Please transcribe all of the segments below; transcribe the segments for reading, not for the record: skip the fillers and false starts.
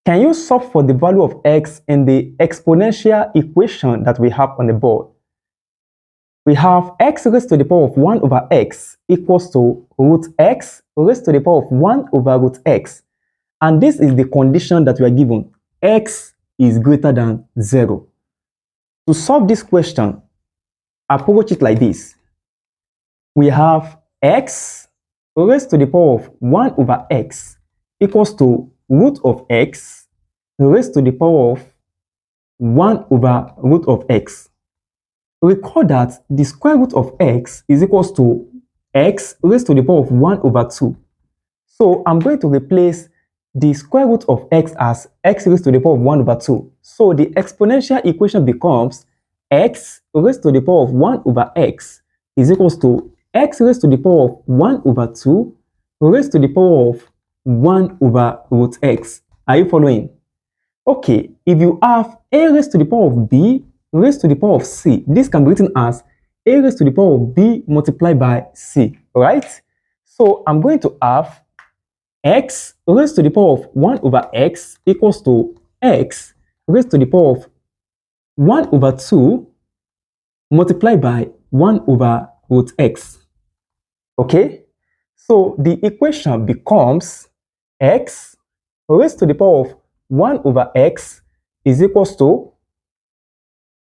Can you solve for the value of x in the exponential equation that we have on the board? We have x raised to the power of 1 over x equals to root x raised to the power of 1 over root x. And this is the condition that we are given. X is greater than 0. To solve this question, approach it like this. We have x raised to the power of 1 over x equals to root of x raised to the power of 1 over root of x. Recall that the square root of x is equals to x raised to the power of 1 over 2. So I'm going to replace the square root of x as x raised to the power of 1 over 2. So the exponential equation becomes x raised to the power of 1 over x is equals to x raised to the power of 1 over 2 raised to the power of 1 over root x. Are you following? Okay, if you have a raised to the power of b raised to the power of c, this can be written as a raised to the power of b multiplied by c, right? So I'm going to have x raised to the power of 1 over x equals to x raised to the power of 1 over 2 multiplied by 1 over root x. Okay, so the equation becomes x raised to the power of 1 over x is equals to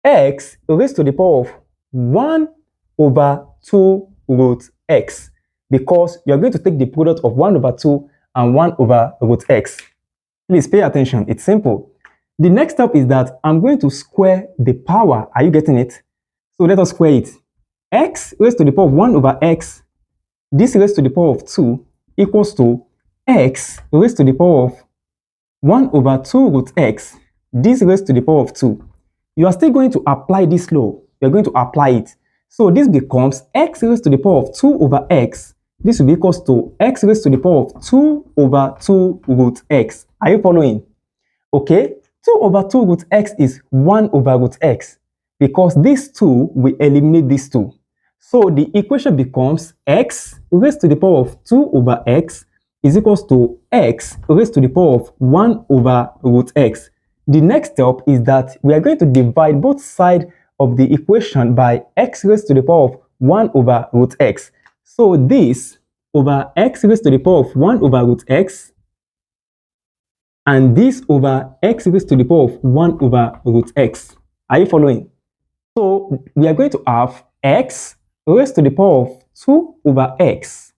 x raised to the power of 1 over 2 root x, because you're going to take the product of 1 over 2 and 1 over root x. Please pay attention, it's simple. The next step is that I'm going to square the power. Are you getting it? So let us square it. X raised to the power of 1 over x, this raised to the power of 2 equals to x raised to the power of 1 over 2 root x, this raised to the power of 2. You are still going to apply this law. You're going to apply it. So this becomes x raised to the power of 2 over x. This will be equals to x raised to the power of 2 over 2 root x. Are you following? Okay, 2 over 2 root x is 1 over root x, because these 2 will eliminate these 2. So the equation becomes x raised to the power of 2 over x is equals to x raised to the power of 1 over root x. The next step is that we are going to divide both sides of the equation by x raised to the power of 1 over root x. So this over x raised to the power of 1 over root x, and this over x raised to the power of 1 over root x. Are you following? So we are going to have x raised to the power of 2 over x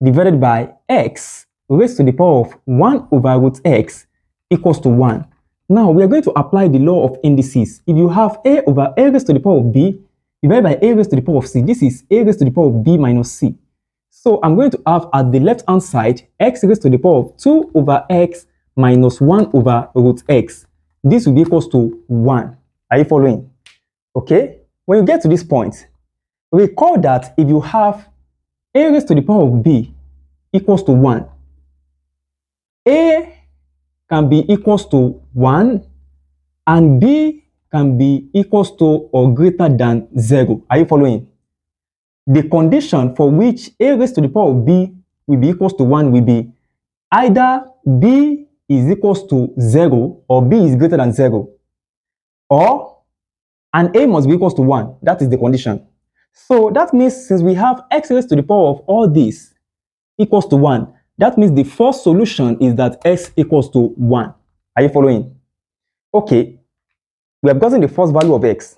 divided by x raised to the power of 1 over root x equals to 1. Now we are going to apply the law of indices. If you have a over a raised to the power of b divided by a raised to the power of c, this is a raised to the power of b minus c. So I'm going to have at the left hand side x raised to the power of 2 over x minus 1 over root x. This will be equals to 1. Are you following? Okay, when you get to this point, recall that if you have a raised to the power of b equals to 1, a can be equals to 1 and b can be equals to or greater than 0. Are you following? The condition for which a raised to the power of b will be equals to 1 will be either b is equals to 0 or b is greater than 0, or and a must be equals to 1. That is the condition. So that means since we have x raised to the power of all this equals to 1, that means the first solution is that x equals to 1. Are you following? Okay, we have gotten the first value of x.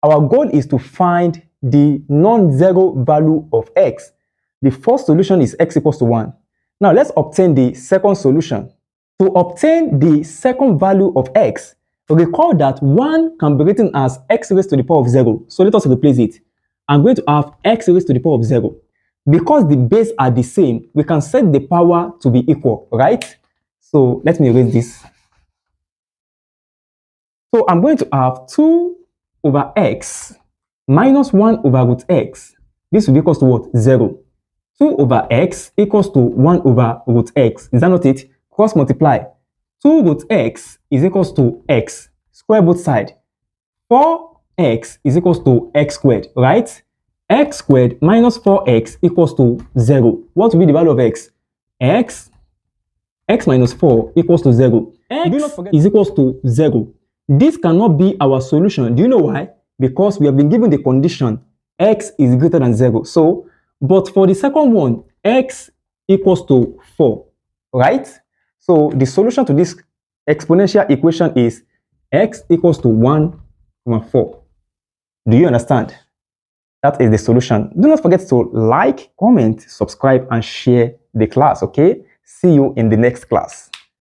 Our goal is to find the non-zero value of x. The first solution is x equals to 1. Now let's obtain the second solution. To obtain the second value of x, recall that 1 can be written as x raised to the power of 0. So let us replace it. I'm going to have x raised to the power of 0. Because the base are the same, we can set the power to be equal, right? So let me erase this. So I'm going to have 2 over x minus 1 over root x. This will be equals to what? 0. 2 over x equals to 1 over root x. Is that not it? Cross multiply. 2 root x is equals to x. Square both sides. 4x is equals to x squared, right? X squared minus 4x equals to 0. What will be the value of x? X minus 4 equals to 0. x is equals to 0. This cannot be our solution. Do you know why? Because we have been given the condition x is greater than 0. So, but for the second one, x equals to 4, right? So the solution to this exponential equation is x equals to 1, 4. Do you understand? That is the solution. Do not forget to like, comment, subscribe, and share the class, okay? See you in the next class.